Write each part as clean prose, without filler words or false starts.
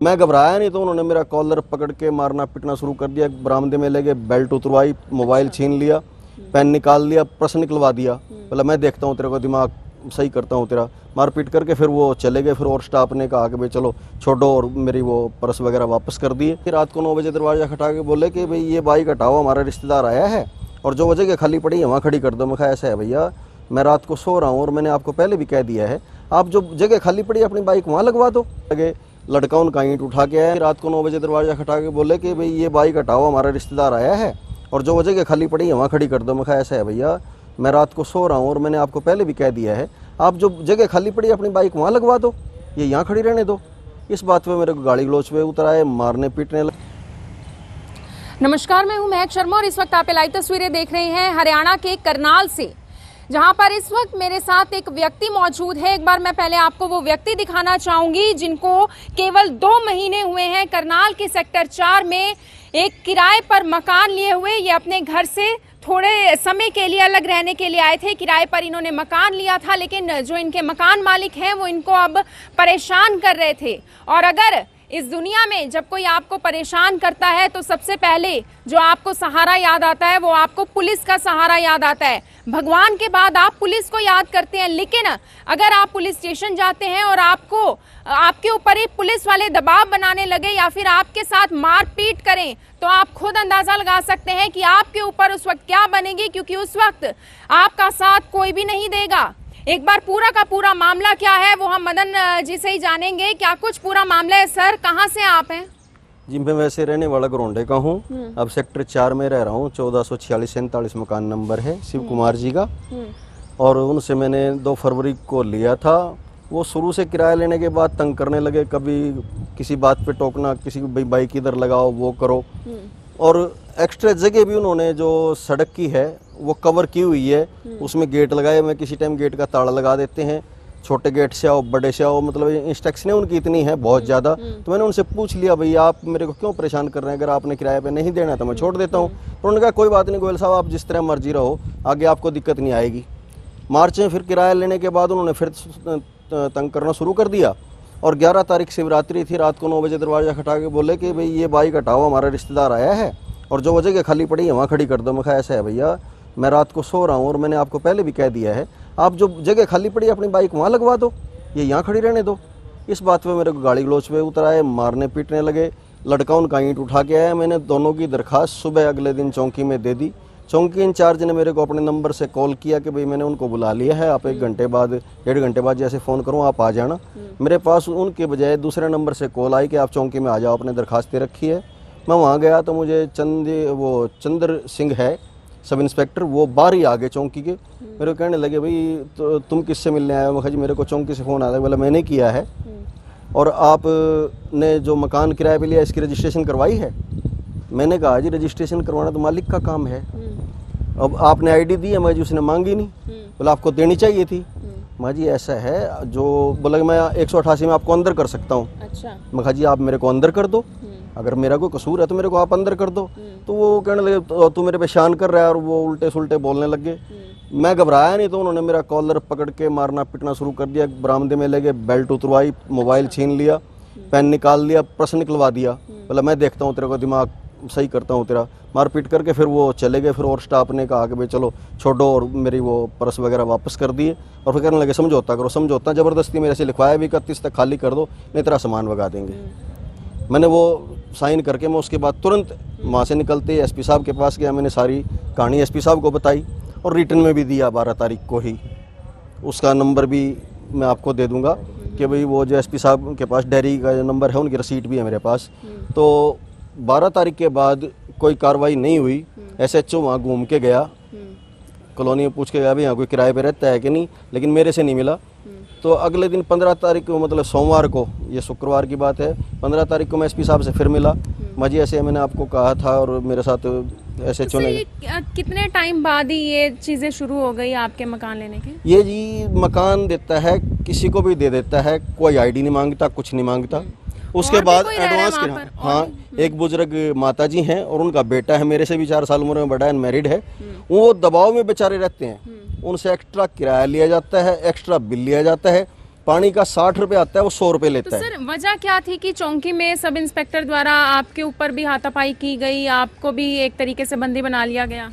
मैं घबराया नहीं तो उन्होंने मेरा कॉलर पकड़ के मारना पीटना शुरू कर दिया। बरामदे में ले गए, बेल्ट उतरवाई, मोबाइल छीन लिया, पेन निकाल लिया, प्रश्न निकलवा दिया। बोला मैं देखता हूँ तेरे को, दिमाग सही करता हूँ तेरा। मारपीट करके फिर वो चले गए। फिर और स्टाफ ने कहा कि भाई चलो छोड़ो, और मेरी वो पर्स वगैरह वापस कर दिए। फिर रात को 9 बजे दरवाजा खटा के बोले कि भाई ये बाइक हटाओ, हमारा रिश्तेदार आया है और जो वजह खाली पड़ी है वहाँ खड़ी कर दो। मैं कहा ऐसा है भैया, मैं रात को सो रहा हूँ और मैंने आपको पहले भी कह दिया है, आप जो जगह खाली पड़ी है अपनी बाइक वहाँ लगवा दो। लगे लड़का उनका ईंट उठा के आया। रात को 9 बजे दरवाजा खटा के बोले कि भाई ये बाइक हटाओ, हमारा रिश्तेदार आया है और जो वजह खाली पड़ी है वहाँ खड़ी कर दो। मैं कहा ऐसा है भैया, मैं रात को सो रहा हूँ और मैंने आपको पहले भी कह दिया है, आप जो जगह खाली पड़ी है अपनी बाइक वहाँ लगवा दो, ये यहाँ खड़ी रहने दो। इस बात पे मेरे को गाड़ी गलौच पे उतर आए, मारने पीटने लगे। नमस्कार, मैं हूं महक शर्मा और इस वक्त आप लाइव तस्वीरें देख रहे हैं हरियाणा के करनाल से, जहां पर इस वक्त मेरे साथ एक व्यक्ति मौजूद है। एक बार मैं पहले आपको वो व्यक्ति दिखाना चाहूंगी जिनको केवल 2 महीने हुए हैं करनाल के सेक्टर 4 में एक किराए पर मकान लिए हुए। ये अपने घर से थोड़े समय के लिए अलग रहने के लिए आए थे। किराए पर इन्होंने मकान लिया था, लेकिन जो इनके मकान मालिक हैं वो इनको अब परेशान कर रहे थे। और अगर इस दुनिया में जब कोई आपको परेशान करता है तो सबसे पहले जो आपको सहारा याद आता है वो आपको पुलिस का सहारा याद आता है। भगवान के बाद आप पुलिस को याद करते हैं, लेकिन अगर आप पुलिस स्टेशन जाते हैं और आपके ऊपर ही पुलिस वाले दबाव बनाने लगे या फिर आपके साथ मारपीट करें तो आप खुद अंदाजा लगा सकते हैं कि आपके ऊपर उस वक्त क्या बनेगी, क्योंकि उस वक्त आपका साथ कोई भी नहीं देगा। एक बार पूरा का पूरा मामला क्या है वो हम मदन जी से ही जानेंगे। क्या कुछ पूरा मामला है सर? कहाँ से आप हैं? जी, मैं वैसे रहने वाला गरोंडे का हूँ, अब सेक्टर 4 में रह रहा हूँ। 1446-47 मकान नंबर है शिव कुमार जी का। और उनसे मैंने 2 फरवरी को लिया था। वो शुरू से किराया लेने के बाद तंग करने लगे, कभी किसी बात पे टोकना, किसी को बाइक इधर लगाओ वो करो। और एक्स्ट्रा जगह भी उन्होंने जो सड़क की है वो कवर की हुई है, उसमें गेट लगाए। मैं किसी टाइम गेट का ताला लगा देते हैं, छोटे गेट से आओ बड़े से आओ, मतलब इंस्ट्रक्शनें उनकी इतनी है बहुत ज़्यादा। तो मैंने उनसे पूछ लिया भाई आप मेरे को क्यों परेशान कर रहे हैं, अगर आपने किराए पे नहीं देना तो मैं छोड़ देता हूँ। तो उन्होंने कहा कोई बात नहीं गोयल साहब, आप जिस तरह मर्जी रहो, आगे आपको दिक्कत नहीं आएगी। मार्च में फिर किराया लेने के बाद उन्होंने फिर तंग करना शुरू कर दिया। और 11 तारीख शिवरात्रि थी, रात को 9 बजे दरवाजा खटा के बोले कि भाई ये बाइक हटाओ, हमारा रिश्तेदार आया है और जो वजह खाली पड़ी है वहाँ खड़ी कर दो। मैं कहा ऐसा है भैया, मैं रात को सो रहा हूँ और मैंने आपको पहले भी कह दिया है, आप जो जगह खाली पड़ी है अपनी बाइक वहाँ लगवा दो, ये यहाँ खड़ी रहने दो। इस बात पे मेरे को गाड़ी गलौच पे उतर आए, मारने पीटने लगे। लड़का उनका ईंट उठा के आया। मैंने दोनों की दरखास्त सुबह अगले दिन चौकी में दे दी। चौकी इंचार्ज ने मेरे को अपने नंबर से कॉल किया कि भाई मैंने उनको बुला लिया है, आप 1 घंटे बाद 1.5 घंटे बाद जैसे फ़ोन करूँ आप आ जाना। मेरे पास उनके बजाय दूसरे नंबर से कॉल आई कि आप चौकी में आ जाओ, अपने दरखास्तें रखी है। मैं वहाँ गया तो मुझे चंद्र सिंह है सब इंस्पेक्टर, वो बाहर ही आ गए चौकी के। मेरे को कहने लगे भाई तो तुम किससे मिलने आए हो? मैं कहा जी मेरे को चौकी से फ़ोन आया। बोला मैंने किया है। और आपने जो मकान किराए पे लिया इसकी रजिस्ट्रेशन करवाई है? मैंने कहा जी रजिस्ट्रेशन करवाना तो मालिक का काम है। अब आपने आईडी दी है? मैं जी उसने मांगी नहीं। बोला आपको देनी चाहिए थी। मैं जी ऐसा है जो, बोला मैं 188 में आपको अंदर कर सकता हूँ। अच्छा। मैं कहा जी आप मेरे को अंदर कर दो, अगर मेरा कोई कसूर है तो मेरे को आप अंदर कर दो। तो वो कहने लगे तू मेरे पे शान कर रहा है, और वो उल्टे सुल्टे बोलने लग गए। मैं घबराया नहीं तो उन्होंने मेरा कॉलर पकड़ के मारना पीटना शुरू कर दिया। बरामदे में ले गए, बेल्ट उतरवाई, मोबाइल छीन लिया, पेन निकाल लिया, प्रश्न निकलवा दिया। बोला मैं देखता हूँ तेरे को, दिमाग सही करता हूँ तेरा। मारपीट करके फिर वो चले गए। फिर और स्टाफ ने कहा कि भाई चलो छोड़ो, और मेरी वो पर्स वगैरह वापस कर दिए। और फिर कहने लगे समझौता करो। समझौता ज़बरदस्ती मेरे से लिखवाया भी 31 तक खाली कर दो, नहीं तेरा सामान भगा देंगे। मैंने वो साइन करके मैं उसके बाद तुरंत वहाँ से निकलते ही एसपी साहब के पास गया। मैंने सारी कहानी एसपी साहब को बताई और रिटर्न में भी दिया 12 तारीख को ही। उसका नंबर भी मैं आपको दे दूंगा कि भाई वो जो एसपी साहब के पास डायरी का जो नंबर है, उनकी रसीद भी है मेरे पास। तो 12 तारीख के बाद कोई कार्रवाई नहीं हुई। SHO वहाँ घूम के गया, कॉलोनी में पूछ के गया भाई यहाँ कोई किराए पे रहता है कि नहीं, लेकिन मेरे से नहीं मिला। तो अगले दिन 15 तारीख को, मतलब सोमवार को, ये शुक्रवार की बात है, 15 तारीख को मैं एसपी साहब से फिर मिला। माजी ऐसे मैंने आपको कहा था, और मेरे साथ SHO ने। कितने टाइम बाद ही ये चीज़ें शुरू हो गई आपके मकान लेने की? ये जी मकान देता है, किसी को भी दे देता है, कोई आईडी नहीं मांगता, कुछ नहीं मांगता। उसके बाद एडवांस के, हाँ, एक बुजुर्ग माता जी हैं और उनका बेटा है, मेरे से भी 4 साल उम्र में बड़ा है, अनमैरिड है। वो दबाव में बेचारे रहते हैं, उनसे एक्स्ट्रा किराया लिया जाता है, एक्स्ट्रा बिल लिया जाता है। पानी का 60 रुपये आता है, वो 100 रुपये तो लेता है। सर वजह क्या थी कि चौकी में सब इंस्पेक्टर द्वारा आपके ऊपर भी हाथापाई की गई, आपको भी एक तरीके से बंदी बना लिया गया?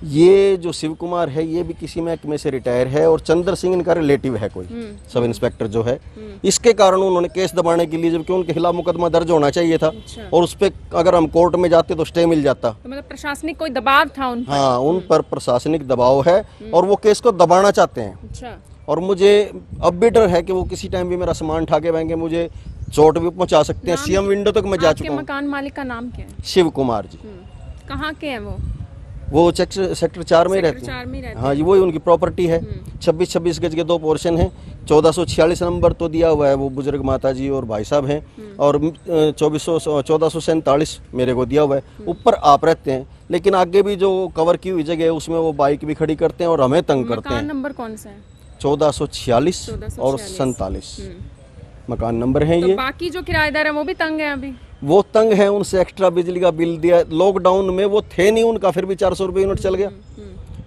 ये जो शिव कुमार है ये भी किसी महकमे से रिटायर है और चंद्र सिंह इनका रिलेटिव है कोई सब इंस्पेक्टर जो है। इसके कारण उन्होंने केस दबाने के लिए, जबकि उनके खिलाफ मुकदमा दर्ज होना चाहिए था अच्छा। और उस पर अगर हम कोर्ट में जाते तो स्टे मिल जाता। तो मतलब प्रशासनिक कोई दबाव था उन पर? हाँ, उन पर प्रशासनिक दबाव है और वो केस को दबाना चाहते हैं। अच्छा। और मुझे अब भी डर है कि वो किसी टाइम भी मेरा सामान ठाके बहेंगे, मुझे चोट भी पहुंचा सकते हैं। सीएम विंडो तक मैं जा आपके चुका हूँ। मकान मालिक का नाम क्या है? शिव कुमार जी। कहाँ के हैं वो सेक्टर 4 में रहते हैं। 4 में रहते हाँ जी, वही उनकी प्रॉपर्टी है। 26-26 गज के 2 पोर्शन हैं। 1446 नंबर तो दिया हुआ है, वो बुजुर्ग माता जी और भाई साहब हैं, और 1447 मेरे को दिया हुआ है। ऊपर आप रहते हैं, लेकिन आगे भी जो कवर की हुई जगह है उसमें वो बाइक भी खड़ी करते हैं और हमें तंग करते मकान हैं। नंबर कौन सा है? 1446 और 47 मकान नंबर हैं तो ये। बाकी जो किराएदार है वो भी तंग है अभी? वो तंग है, उनसे एक्स्ट्रा बिजली का बिल दिया। लॉकडाउन में वो थे नहीं, उनका फिर भी 400 रुपये यूनिट चल गया।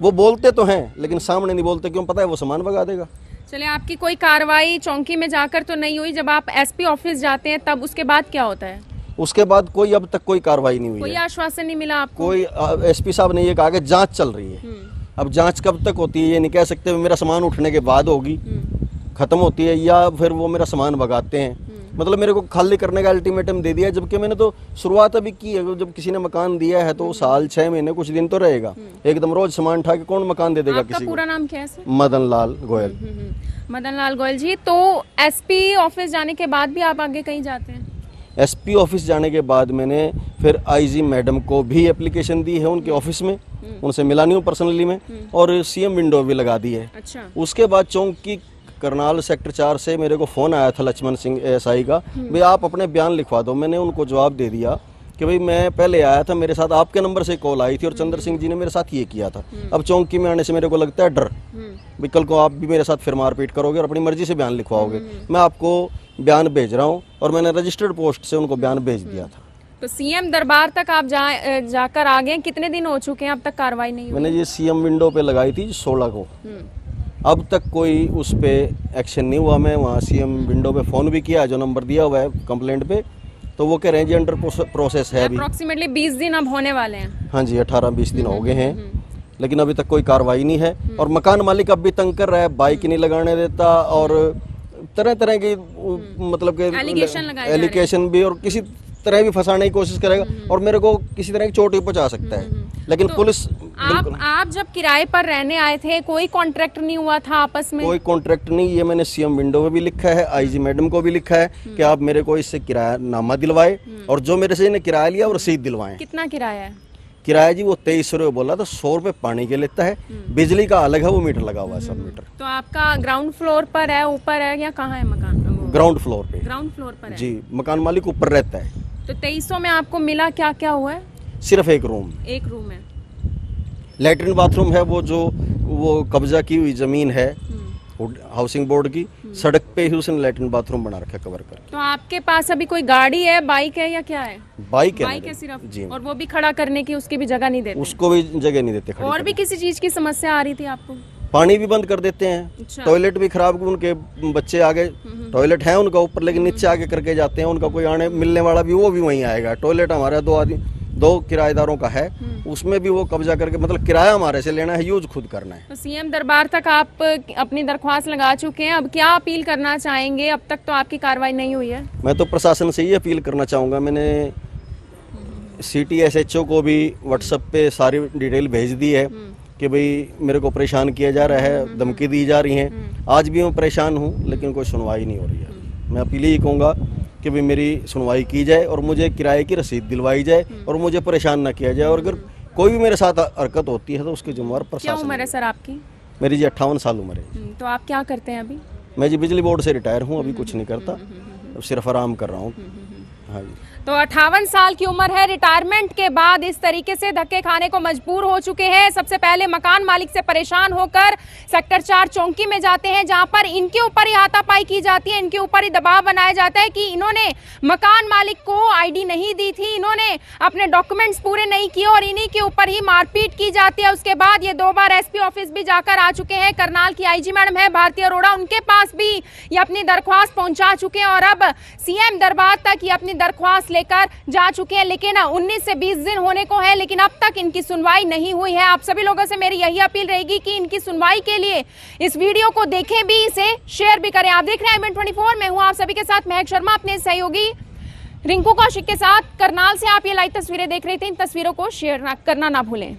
वो बोलते तो हैं लेकिन सामने नहीं बोलते, क्यों? पता है वो सामान भगा देगा। चलिए, आपकी कोई कार्रवाई चौकी में जाकर तो नहीं हुई, जब आप एसपी ऑफिस जाते हैं तब उसके बाद क्या होता है? उसके बाद कोई अब तक कोई कार्रवाई नहीं हुई कोई है। आश्वासन नहीं मिला आपको? कोई एसपी साहब ने ये कहा कि जांच चल रही है। अब जांच कब तक होती है ये नहीं कह सकते। मेरा सामान उठने के बाद होगी, खत्म होती है, या फिर वो मेरा सामान भगाते हैं। मतलब मेरे को खाली करने का अल्टीमेटम दे दिया, जबकि मैंने तो शुरुआत अभी की है। जब किसी ने मकान दिया है तो साल 6 महीने कुछ दिन तो रहेगा। एकदम रोज सामान उठा के कौन मकान दे देगा आपका किसी को? पूरा नाम क्या है सर? मदन लाल गोयल। मदन लाल गोयल जी। तो एसपी ऑफिस जाने के बाद भी आप आगे कहीं जाते हैं? एसपी ऑफिस जाने के बाद मैंने फिर आईजी मैडम को भी एप्लीकेशन दी है उनके ऑफिस में, उनसे मिला नहीं हूँ पर्सनली में, और सीएम विंडो भी लगा दी है। अच्छा। उसके बाद चौकी करनाल सेक्टर 4 से मेरे को फ़ोन आया था लक्ष्मण सिंह एसआई का, भाई आप अपने बयान लिखवा दो। मैंने उनको जवाब दे दिया कि भाई मैं पहले आया था, मेरे साथ आपके नंबर से कॉल आई थी और चंद्र सिंह जी ने मेरे साथ ये किया था। अब चौकी में आने से मेरे को लगता है डर, भाई कल को आप भी मेरे साथ फिर मारपीट करोगे और अपनी मर्जी से बयान लिखवाओगे। मैं आपको बयान भेज रहा हूँ और मैंने रजिस्टर्ड पोस्ट से उनको बयान भेज दिया था। तो सीएम दरबार तक आप जाकर आ गए, कितने दिन हो चुके हैं अब तक कार्रवाई नहीं हुई? मैंने ये सीएम विंडो पे लगाई थी 16 को, अब तक कोई उस पे एक्शन नहीं हुआ। मैं वहाँ सीएम विंडो पे फ़ोन भी किया, जो नंबर दिया हुआ है कंप्लेंट पे, तो वो कह रहे हैं जी अंडर प्रोसेस है अभी। अप्रोक्सीमेटली 20 दिन अब होने वाले हैं। हाँ जी, 18-20 दिन हो गए हैं, लेकिन अभी तक कोई कार्रवाई नहीं है। और मकान मालिक अब भी तंग कर रहा है, बाइक नहीं लगाने देता और तरह तरह की मतलब के एलिगेशन भी, और किसी तरह भी फंसाने की कोशिश करेगा और मेरे को किसी तरह की चोट भी पहुंचा सकता है। लेकिन तो पुलिस आप जब किराए पर रहने आए थे कोई कॉन्ट्रैक्ट नहीं हुआ था आपस में? कोई कॉन्ट्रैक्ट नहीं। ये मैंने सीएम विंडो में भी लिखा है, आईजी मैडम को भी लिखा है कि आप मेरे को इससे किराया नामा दिलवाए और जो मेरे से इन्हें किराया लिया वो रसीद दिलवाएं। कितना किराया है? किराया जी वो 23 रुपये बोला था, 100 रुपये पानी के लेता है, बिजली का अलग है, वो मीटर लगा हुआ है सब मीटर। तो आपका ग्राउंड फ्लोर पर है, ऊपर है, या कहाँ है मकान? ग्राउंड फ्लोर पे। ग्राउंड फ्लोर पर है जी, मकान मालिक ऊपर रहता है। तो 2300 में आपको मिला क्या क्या हुआ है? सिर्फ एक रूम, एक रूम है, लैट्रिन बाथरूम है। वो कब्जा की हुई जमीन है हाउसिंग बोर्ड की, सड़क पे ही उसने लैट्रिन बाथरूम बना रखा कवर कर। तो आपके पास अभी कोई गाड़ी है, बाइक है, या क्या है? बाइक है सिर्फ जी, और वो भी खड़ा करने की उसकी भी जगह नहीं देते? उसको भी जगह नहीं देते खड़ी और भी किसी चीज की समस्या आ रही थी आपको? पानी भी बंद कर देते हैं। अच्छा। टॉयलेट भी खराब, उनके बच्चे आगे टॉयलेट है उनका ऊपर, लेकिन नीचे आगे करके जाते हैं। उनका कोई आने मिलने वाला भी वो भी वहीं आएगा। टॉयलेट हमारा 2 किराएदारों का है, उसमें भी वो कब्जा करके, मतलब किराया हमारे से लेना है, यूज खुद करना है। तो सीएम दरबार तक आप अपनी दरख्वास्त लगा चुके हैं, अब क्या अपील करना चाहेंगे? अब तक तो आपकी कार्रवाई नहीं हुई है। मैं तो प्रशासन से ही अपील करना चाहूँगा। मैंने सिटी SHO को भी व्हाट्सएप पे सारी डिटेल भेज दी है कि भाई मेरे को परेशान किया जा रहा है, धमकी दी जा रही है। आज भी मैं परेशान हूँ, लेकिन कोई सुनवाई नहीं हो रही है। मैं अपील ही कहूँगा कि भाई मेरी सुनवाई की जाए और मुझे किराए की रसीद दिलवाई जाए और मुझे परेशान ना किया जाए। और अगर कोई भी मेरे साथ हरकत होती है तो उसकी जिम्मेवार प्रशासन। क्या उम्र है सर आपकी? मेरी जी 58 साल उम्र है। तो आप क्या करते हैं अभी? मैं जी बिजली बोर्ड से रिटायर हूँ, अभी कुछ नहीं करता, अब सिर्फ आराम कर रहा हूँ। हाँ जी। तो 58 साल की उम्र है, रिटायरमेंट के बाद इस तरीके से धक्के खाने को मजबूर हो चुके हैं। सबसे पहले मकान मालिक से परेशान होकर सेक्टर 4 चौकी में जाते हैं, जहां पर इनके ऊपर ही हाथापाई की जाती है, इनके ऊपर ही दबाव बनाया जाता है कि इन्होंने मकान मालिक को आईडी नहीं दी थी, इन्होंने अपने डॉक्यूमेंट्स पूरे नहीं किए और इन्हीं के ऊपर ही मारपीट की जाती है। उसके बाद ये 2 बार एसपी ऑफिस भी जाकर आ चुके हैं। करनाल की आईजी मैडम है भारती अरोड़ा, उनके पास भी ये अपनी दरख्वास्त पहुंचा चुके हैं और अब सीएम दरबार तक ये अपनी दरख्वास्त लेकर जा चुके हैं। लेकिन 19 से 20 दिन होने को है, लेकिन अब तक इनकी सुनवाई नहीं हुई है। आप सभी लोगों से मेरी यही अपील रहेगी कि इनकी सुनवाई के लिए इस वीडियो को देखें भी, इसे शेयर भी करें। आप देख रहे हैं इवेंट 24, मैं हूं आप सभी के साथ महक शर्मा, अपने सहयोगी रिंकू कौशिक के साथ। करनाल से आप ये लाइव तस्वीरें देख रहे थे, इन तस्वीरों को शेयर करना ना भूलें।